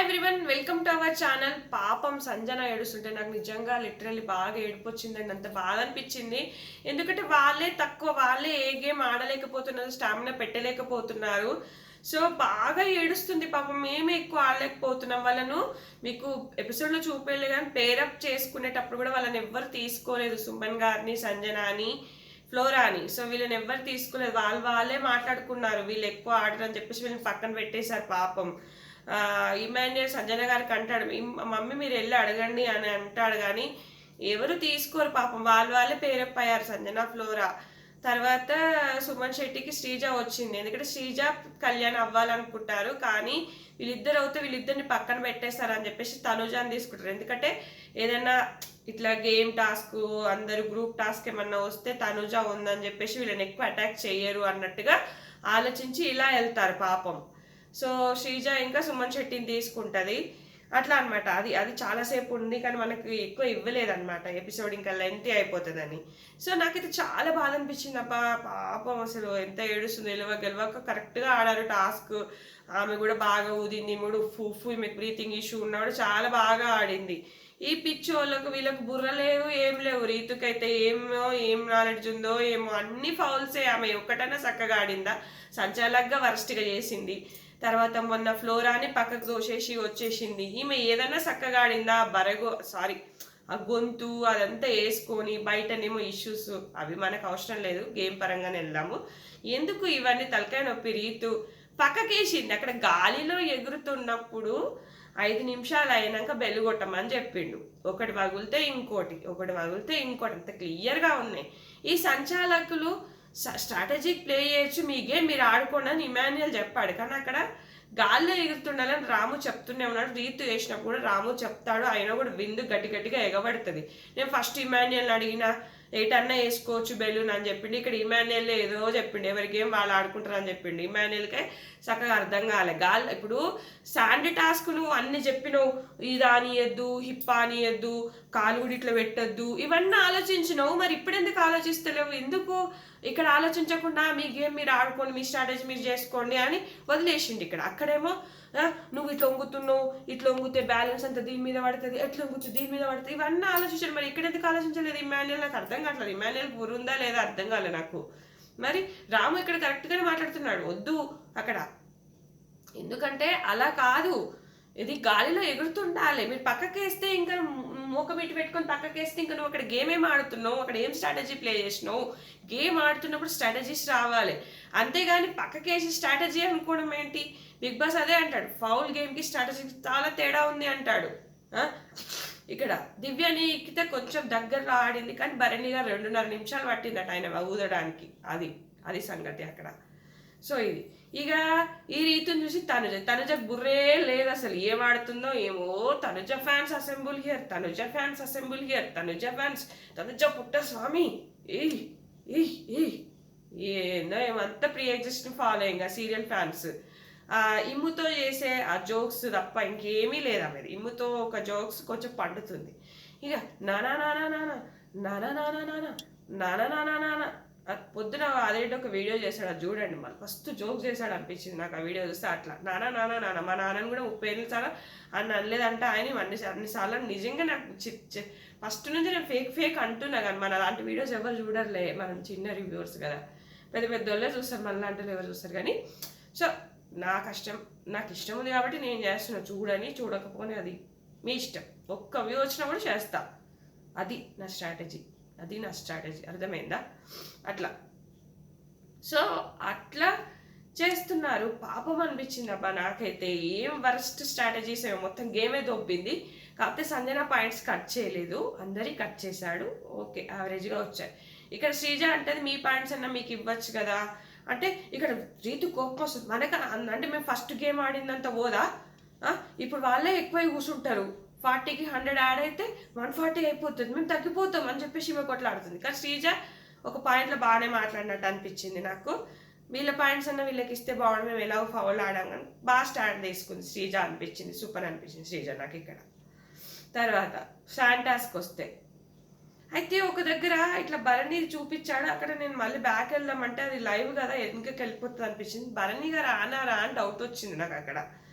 Everyone, welcome to our channel. పాపం సంజన ఏడుస్తుంటే నాకు నిజంగా లిటరల్లీ బాగా ఏడుపు వచ్చిందండి. అంత బాధ అనిపించింది. ఎందుకంటే వాళ్ళే ఏ గేమ్ ఆడలేకపోతున్నారు, స్టామినా పెట్టలేకపోతున్నారు. సో బాగా ఏడుస్తుంది పాపం. మేమే ఎక్కువ ఆడలేకపోతున్నాం. వాళ్ళను మీకు ఎపిసోడ్లో చూపేయలే కానీ పేరప్ చేసుకునేటప్పుడు కూడా వాళ్ళని ఎవ్వరు తీసుకోలేదు. సుమన్ గారిని, సంజన అని, ఫ్లోరా అని. సో వీళ్ళని ఎవ్వరు తీసుకోలేదు. వాళ్ళే మాట్లాడుకున్నారు వీళ్ళు ఎక్కువ ఆడరని చెప్పేసి వీళ్ళని పక్కన పెట్టేశారు పాపం. ఇమాన్యుయల్ సంజన గారికి అంటాడు, మమ్మీ మీరు వెళ్ళి అడగండి అని అంటాడు. కానీ ఎవరు తీసుకోరు పాపం. వాళ్ళే పేరప్ అయ్యారు, సంజన, ఫ్లోరా. తర్వాత సుమన్ శెట్టికి శ్రీజ వచ్చింది. ఎందుకంటే శ్రీజ కళ్యాణ్ అవ్వాలనుకుంటారు, కానీ వీళ్ళిద్దరిని పక్కన పెట్టేస్తారని చెప్పేసి తనుజాని తీసుకుంటారు. ఎందుకంటే ఏదైనా ఇట్లా గేమ్ టాస్క్, అందరు గ్రూప్ టాస్క్ ఏమన్నా వస్తే తనుజ ఉందని చెప్పేసి వీళ్ళని ఎక్కువ అటాక్ చేయరు అన్నట్టుగా ఆలోచించి ఇలా వెళ్తారు పాపం. సో శ్రీజ ఇంకా సుమన్ శెట్టిని తీసుకుంటుంది. అట్లా అనమాట. అది చాలాసేపు ఉంది, కానీ మనకి ఎక్కువ ఇవ్వలేదన్నమాట. ఎపిసోడ్ ఇంకా లెంతీ అయిపోతుందని. సో నాకైతే చాలా బాధ అనిపించింది. అబ్బా పాపం, అసలు ఎంత ఏడుస్తుంది. గెలవక కరెక్ట్గా ఆడారు టాస్క్. ఆమె కూడా బాగా ఊదింది. ఈమె బ్రీతింగ్ ఇష్యూ ఉన్నవాడు చాలా బాగా ఆడింది. ఈ పిచ్చి వాళ్ళకు వీళ్ళకు బుర్ర లేవు, ఏం లేవు. రీతుకైతే ఏం నాలెడ్జ్ ఉందో ఏమో, అన్ని ఫౌల్సే. ఆమె ఒక్కటన్నా చక్కగా ఆడిందా? సంచాలకుగా వరస్ట్గా చేసింది. తర్వాత మొన్న ఫ్లోరాని పక్కకు దోసేసి వచ్చేసింది. ఈమె ఏదన్నా చక్కగా ఆడిందా? ఆ గొంతు అదంతా వేసుకొని బయటనేమో ఇష్యూస్, అవి మనకు అవసరం లేదు, గేమ్ పరంగానే వెళ్దాము. ఎందుకు ఇవన్నీ తలకాయ నొప్పి? రీతు పక్కకేసింది. అక్కడ గాలిలో ఎగురుతున్నప్పుడు 5 నిమిషాలు అయినాక బెల్లు కొట్టమని చెప్పిండు. ఒకటి వగులితే ఇంకోటి అంత క్లియర్గా ఉన్నాయి. ఈ సంచాలకులు స్ట్రాటజిక్ ప్లే చేయొచ్చు, మీ గేమ్ మీరు ఆడుకోండి అని ఇమాన్యుయల్ చెప్పాడు. కానీ అక్కడ గాల్లో ఎగురుతుండాలని రాము చెప్తూనే ఉన్నాడు. రీతు వేసినప్పుడు కూడా రాము చెప్తాడు, అయినా కూడా విందు గట్టిగా ఎగబడుతుంది. నేను ఫస్ట్ ఇమాన్యుయల్ని అడిగిన ఎయిటన్నా వేసుకోవచ్చు బెలూన్ అని చెప్పిండు. ఇక్కడ ఇమాన్యుయల్ ఏదో చెప్పిండు, ఎవరి గేమ్ వాళ్ళు ఆడుకుంటారు అని చెప్పిండు. ఇమాన్యుయల్కే చక్కగా అర్థం కాలే. ఇప్పుడు శాండీ టాస్క్ నువ్వు అన్ని చెప్పినవు, ఇది అనియద్దు, హిప్ అనియద్దు, కాలు కూడా ఇట్లా పెట్టద్దు, ఇవన్నీ ఆలోచించినావు. మరి ఇప్పుడు ఎందుకు ఆలోచిస్తలేవు? ఎందుకు ఇక్కడ ఆలోచించకుండా మీ గేమ్ మీరు ఆడుకోండి, మీ స్ట్రాటజీ మీరు చేసుకోండి అని వదిలేసిండు. అక్కడేమో నువ్వు ఇట్లా వంగితే బ్యాలెన్స్ అంతా దీని మీద పడుతుంది, ఎట్లా వంగుతుంది దీని మీద పడుతుంది, ఇవన్నీ ఆలోచించాడు. మరి ఇక్కడ ఎందుకు ఆలోచించలేదు ఇమాన్యుయల్? నాకు అర్థం కావట్లేదు. ఇమాన్యుయల్ బుర్రుందా లేదా అర్థం కాలేదు నాకు. మరి రాము ఇక్కడ కరెక్ట్గానే మాట్లాడుతున్నాడు, వద్దు అక్కడ. ఎందుకంటే అలా కాదు, ఇది గాలిలో ఎగురుతుండాలి. మీరు పక్కకేస్తే ఇంకా మూకమిటి పెట్టుకొని పక్కకేస్తే ఇంకా నువ్వు అక్కడ గేమ్ ఏం ఆడుతున్నావు, అక్కడ ఏం స్ట్రాటజీ ప్లే చేసినావు? గేమ్ ఆడుతున్నప్పుడు స్ట్రాటజీస్ రావాలి, అంతేగాని పక్కకేసి స్ట్రాటజీ అనుకోవడం ఏంటి? బిగ్ బాస్ అదే అంటాడు, ఫౌల్ గేమ్కి స్ట్రాటజీకి చాలా తేడా ఉంది అంటాడు. ఇక్కడ దివ్యని ఎక్కితే కొంచెం దగ్గరలో ఆడింది, కానీ భరణి గారు 2.5 నిమిషాలు పట్టిందట ఆయన ఊదడానికి. అది సంగతి అక్కడ. సో ఇక ఈ రీతిని చూసి తనుజ బుర్రే లేదు, అసలు ఏం ఆడుతుందో ఏమో. Tanuja fans assemble here, Tanuja పుట్ట స్వామి, ఏందో ఏమంతా ప్రీ ఎగ్జిస్టింగ్ ఫాలోయింగ్ ఆ సీరియల్ ఫ్యాన్స్. ఇమ్ముతో చేసే ఆ జోక్స్ తప్ప ఇంకేమీ లేదు ఆమెది. ఇమ్ముతో ఒక జోక్స్ కొంచెం పండుతుంది. ఇక నానా నానా నానా నానా నానా నానా నానా నానా నానా పొద్దున అదేంటి ఒక వీడియో చేశాడు, అది చూడండి. మళ్ళీ ఫస్ట్ జోక్ చేశాడు అనిపించింది నాకు ఆ వీడియో చూస్తే. అట్లా నానా మా నాన్నని కూడా 30 ఏళ్ళు చాలా అని అనలేదంటే ఆయన అన్నిసార్లు. నిజంగా నాకు ఫస్ట్ నుంచి నేను ఫేక్ అంటున్నా, కానీ మన అలాంటి వీడియోస్ ఎవరు చూడర్లే, మనం చిన్న రివ్యూవర్స్ కదా, పెద్ద వాళ్ళే చూస్తారు, మన లాంటి ఎవరు చూస్తారు. కానీ సో నాకు ఇష్టం ఉంది కాబట్టి నేను చేస్తున్నా. చూడకపోని అది మీ ఇష్టం. ఒక్క వ్యూ వచ్చినా కూడా చేస్తా. అది నా స్ట్రాటజీ, అర్థమైందా? అట్లా. సో అట్లా చేస్తున్నారు. పాపం అనిపించింది అబ్బా నాకైతే. ఏం వరస్ట్ స్ట్రాటజీస్ ఏమో, మొత్తం గేమే దొబ్బింది. కాకపోతే సంజన పాయింట్స్ కట్ చేయలేదు, అందరి కట్ చేశాడు. ఓకే, యావరేజ్గా వచ్చాయి. ఇక్కడ శ్రీజ అంటది మీ పాయింట్స్ అన్నా మీకు ఇవ్వచ్చు కదా అంటే, ఇక్కడ రీతు కోపం వస్తుంది మనకు. అంటే మేము ఫస్ట్ గేమ్ ఆడిందంత పోదా, ఇప్పుడు వాళ్ళే ఎక్కువ కూర్చుంటారు. 40కి 100 యాడ్ అయితే 140 అయిపోతుంది, మేము తగ్గిపోతాం అని చెప్పేసి ఈమె కొట్లాడుతుంది. కానీ శ్రీజ ఒక పాయింట్లో బాగానే మాట్లాడినట్టు అనిపించింది నాకు. వీళ్ళ పాయింట్స్ అన్న వీళ్ళకి ఇస్తే బాగుంది, మేము ఎలా ఫౌల్ ఆడాం కానీ బాగా స్టాండ్ తీసుకుంది శ్రీజ అనిపించింది. సూపర్ అనిపించింది శ్రీజ నాకు ఇక్కడ. తర్వాత శాంటాస్కి వస్తే అయితే ఒక దగ్గర ఇట్లా భరణి చూపించాడు. అక్కడ నేను మళ్ళీ బ్యాక్ వెళ్దామంటే అది లైవ్ కదా, ఎందుకు వెళ్ళిపోతుంది అనిపించింది. భరణి గారు ఆనారా అని డౌట్ వచ్చింది నాకు అక్కడ.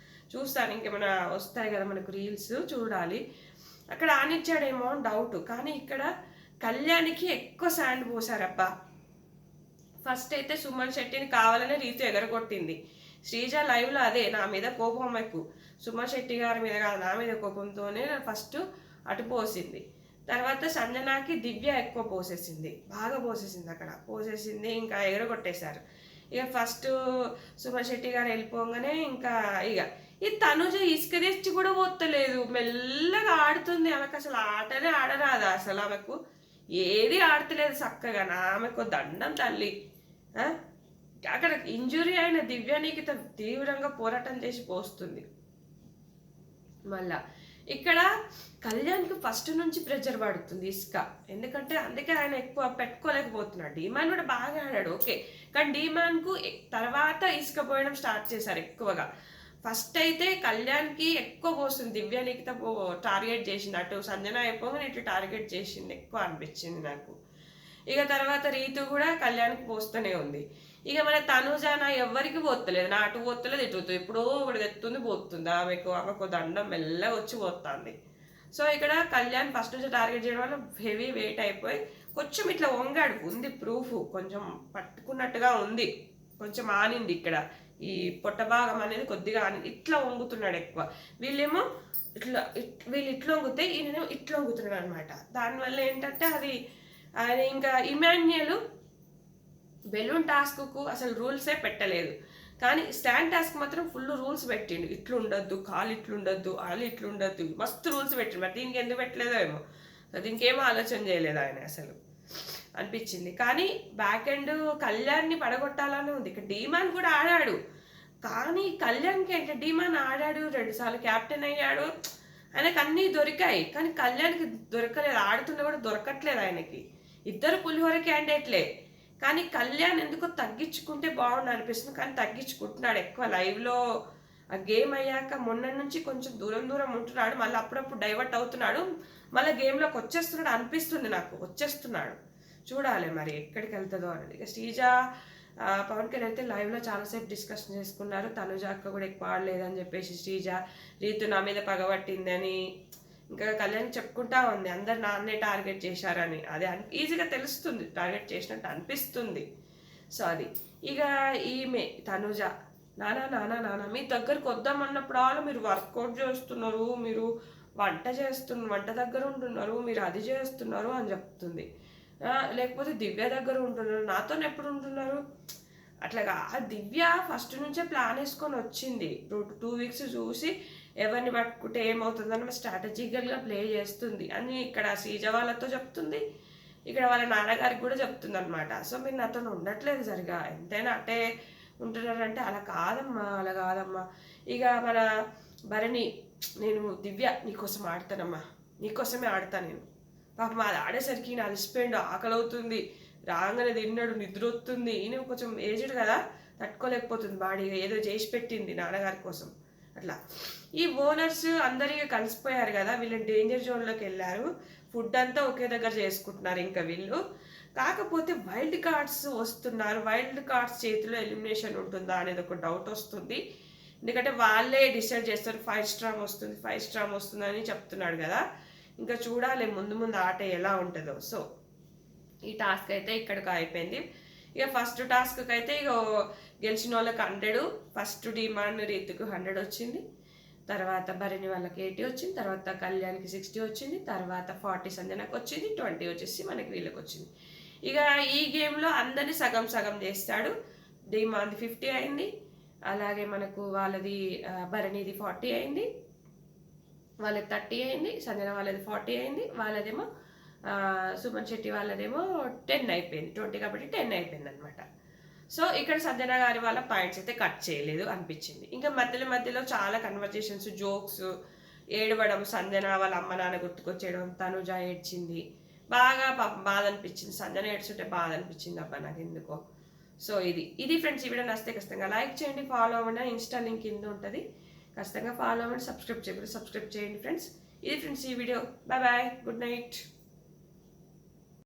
చూస్తాను, ఇంకేమైనా వస్తాయి కదా మనకు రీల్స్, చూడాలి. అక్కడ ఆనిచ్చాడేమో అని డౌట్, కానీ ఇక్కడ కళ్యాణ్కి ఎక్కువ శాండ్ పోసారబ్బా. ఫస్ట్ అయితే సుమన్ శెట్టిని కావాలనే రీతు ఎగరగొట్టింది. శ్రీజ లైవ్లో అదే, నా మీద కోపం ఎక్కువ, సుమన్ శెట్టి గారి మీద కాదు నా మీద కోపంతోనే ఫస్ట్ అటు పోసింది. తర్వాత సంజనాకి దివ్య ఎక్కువ పోసేసింది, బాగా పోసేసింది, అక్కడ పోసేసింది, ఇంకా ఎగరగొట్టేశారు. ఇక ఫస్ట్ సుమన్ శెట్టి గారు వెళ్ళిపోగానే ఇంకా ఇక ఈ తనుజ ఇసుక తెచ్చి కూడా పోతలేదు, మెల్లగా ఆడుతుంది. ఆమెకు అసలు ఆటనే ఆడరాదా అసలు, ఆమెకు ఏది ఆడతలేదు చక్కగా. ఆమెకు దండం తల్లి. అక్కడ ఇంజురీ అయిన దివ్యానికి తీవ్రంగా పోరాటం చేసి పోస్తుంది. మళ్ళా ఇక్కడ కళ్యాణ్కి ఫస్ట్ నుంచి ప్రెషర్ పడుతుంది ఇసుక, ఎందుకంటే అందుకే ఆయన ఎక్కువ పెట్టుకోలేకపోతున్నాడు. డీమాన్ కూడా బాగా ఆడాడు ఓకే, కానీ డీమాన్కు తర్వాత ఇసుక పోయడం స్టార్ట్ చేశారు ఎక్కువగా. ఫస్ట్ అయితే కళ్యాణ్కి ఎక్కువ పోస్తుంది, దివ్యానికితో టార్గెట్ చేసింది, అటు సంజన అయిపోగానే ఇటు టార్గెట్ చేసింది ఎక్కువ అనిపించింది నాకు. ఇక తర్వాత రీతు కూడా కళ్యాణ్కి పోస్తూనే ఉంది. ఇక మన తనుజ నా ఎవరికి పోతలేదు, నా అటు పోతలేదు ఇటు పోతుంది, ఎప్పుడో ఒకటి తెస్తుంది పోతుంది, ఆమెకు దండం మెల్లగా వచ్చి పోతుంది. సో ఇక్కడ కళ్యాణ్ ఫస్ట్ నుంచి టార్గెట్ చేయడం వల్ల హెవీ వెయిట్ అయిపోయి కొంచెం ఇట్లా వంగాడు, ఉంది ప్రూఫ్, కొంచెం పట్టుకున్నట్టుగా ఉంది, కొంచెం ఆనింది ఇక్కడ ఈ పొట్ట భాగం అనేది కొద్దిగా ఆనింది, ఇట్లా వంగుతున్నాడు ఎక్కువ. వీళ్ళేమో వీళ్ళు ఇట్లా వంగితే ఈయనేమో ఇట్లా వంగుతున్నాడు అనమాట. దానివల్ల ఏంటంటే అది ఆయన ఇంకా ఇమాన్యుయల్ బెలూన్ టాస్క్కు అసలు రూల్సే పెట్టలేదు, కానీ స్టాండ్ టాస్క్ మాత్రం ఫుల్ రూల్స్ పెట్టిండు. ఇట్లుండొద్దు, కాలు ఇట్లుండొద్దు, ఆలు ఇట్లుండొద్దు, మస్తు రూల్స్ పెట్టిండు. మరి దీనికి ఎందుకు పెట్టలేదో ఏమో, దీనికి ఏమో ఆలోచన చేయలేదు ఆయన అసలు అనిపించింది. కానీ బ్యాక్ ఎండ్ కళ్యాణ్ని పడగొట్టాలని ఉంది. ఇక్కడ డీమాన్ కూడా ఆడాడు, కానీ కళ్యాణ్కి ఏంటంటే డీమాన్ ఆడాడు, 2 సార్లు క్యాప్టెన్ అయ్యాడు, ఆయనకు అన్నీ దొరికాయి, కానీ కళ్యాణ్కి దొరకలేదు, ఆడుతున్నా కూడా దొరకట్లేదు ఆయనకి. ఇద్దరు పులిహోర క్యాండిడేట్లే, కానీ కళ్యాణ్ ఎందుకో తగ్గించుకుంటే బాగుండు అనిపిస్తుంది, కానీ తగ్గించుకుంటున్నాడు ఎక్కువ. లైవ్లో ఆ గేమ్ అయ్యాక మొన్న నుంచి కొంచెం దూరం ఉంటున్నాడు, మళ్ళీ అప్పుడప్పుడు డైవర్ట్ అవుతున్నాడు, మళ్ళీ గేమ్లోకి వచ్చేస్తున్నాడు అనిపిస్తుంది నాకు, వచ్చేస్తున్నాడు. చూడాలి మరి ఎక్కడికి వెళ్తుందో అనేది. ఇక శ్రీజ పవన్ కళ్యాణ్ అయితే లైవ్లో చాలాసేపు డిస్కషన్ చేసుకున్నారు. తనుజ అక్క కూడా ఎక్కువ ఆడలేదని చెప్పేసి శ్రీజ రీతు నా మీద పగబట్టిందని ఇంకా కళ్యాణ్ చెప్పుకుంటా ఉంది, అందరు నాన్నే టార్గెట్ చేశారని. అది ఈజీగా తెలుస్తుంది, టార్గెట్ చేసినట్టు అనిపిస్తుంది. సో అది ఇక ఈమె తనుజ నానా మీ దగ్గరకు వద్దామన్నప్పుడు వాళ్ళు మీరు వర్కౌట్ చేస్తున్నారు, మీరు వంట దగ్గర ఉంటున్నారు, మీరు అది చేస్తున్నారు అని చెప్తుంది. లేకపోతే దివ్య దగ్గర ఉంటున్నారు, నాతో ఎప్పుడు ఉంటున్నారు అట్లాగా. దివ్య ఫస్ట్ నుంచే ప్లాన్ వేసుకొని వచ్చింది, 2 వీక్స్ చూసి ఎవరిని పట్టుకుంటే ఏమవుతుందని స్ట్రాటజికల్గా ప్లే చేస్తుంది అని ఇక్కడ శ్రీజ వాళ్ళతో చెప్తుంది, ఇక్కడ వాళ్ళ నాన్నగారికి కూడా చెప్తుంది అనమాట. సో మీరు నాతో ఉండట్లేదు సరిగా, ఎంతైనా అట్టే ఉంటున్నారంటే అలా కాదమ్మా. ఇక మన భరణి, నేను దివ్య నీకోసం ఆడతానమ్మా, నీకోసమే ఆడతా నేను, పాపం అది ఆడేసరికి ఈయన అలసిపోయిండు, ఆకలి అవుతుంది, రాగానే తిన్నాడు, నిద్ర వస్తుంది, ఈయన కొంచెం ఏజ్డ్ కదా తట్టుకోలేకపోతుంది బాడీ, ఏదో చేసి పెట్టింది నాన్నగారి కోసం అట్లా. ఈ ఓనర్స్ అందరికీ కలిసిపోయారు కదా, వీళ్ళు డేంజర్ జోన్లోకి వెళ్ళారు, ఫుడ్ అంతా ఒకే దగ్గర చేసుకుంటున్నారు ఇంకా వీళ్ళు. కాకపోతే వైల్డ్ కార్డ్స్ వస్తున్నారు, వైల్డ్ కార్డ్స్ చేతిలో ఎలిమినేషన్ ఉంటుందా అనేది ఒక డౌట్ వస్తుంది, ఎందుకంటే వాళ్ళే డిసైడ్ చేస్తారు 5 స్టార్ వస్తుంది అని చెప్తున్నాడు కదా. ఇంకా చూడాలి ముందు ఆట ఎలా ఉంటుందో. సో ఈ టాస్క్ అయితే ఇక్కడికి అయిపోయింది. ఇక ఫస్ట్ టాస్క్కి అయితే ఇక గెలిచిన వాళ్ళకి 100, ఫస్ట్ డిమాండ్ రీతికి 100 వచ్చింది, తర్వాత భరణి వాళ్ళకి 80 వచ్చింది, తర్వాత కళ్యాణ్కి 60 వచ్చింది, తర్వాత 40 సంజనకు వచ్చింది, 20 వచ్చేసి మనకి వీళ్ళకి వచ్చింది. ఇక ఈ గేమ్లో అందరినీ సగం చేస్తాడు. డిమాండ్ 50 అయింది, అలాగే మనకు వాళ్ళది భరణిది 40 అయింది, వాళ్ళది 30 అయింది, సంజన వాళ్ళది 40 అయింది, వాళ్ళదేమో సుమన్ శెట్టి వాళ్ళదేమో 10 అయిపోయింది, 20 కాబట్టి 10 అయిపోయింది అనమాట. సో ఇక్కడ సంజన గారి వాళ్ళ పాయింట్స్ అయితే కట్ చేయలేదు అనిపించింది. ఇంకా మధ్యలో చాలా కన్వర్జేషన్స్, జోక్స్, ఏడవడం, సంజన వాళ్ళ అమ్మ నాన్న గుర్తుకొచ్చేయడం, తనుజ ఏడ్చింది, బాగా బాధ అనిపించింది, సంజన ఏడ్చుంటే బాధ అనిపించింది అబ్బా నాకు ఎందుకో. సో ఇది ఫ్రెండ్స్, ఈ వీడియో నచ్చితే ఖచ్చితంగా లైక్ చేయండి, ఫాలో అవ్వండి, ఇన్స్టా లింక్ కింద ఉంటుంది, ఖచ్చితంగా ఫాలో అవ్వండి, సబ్స్క్రైబ్ చేయండి ఫ్రెండ్స్. ఇది ఫ్రెండ్స్ ఈ వీడియో, బాయ్, గుడ్ నైట్.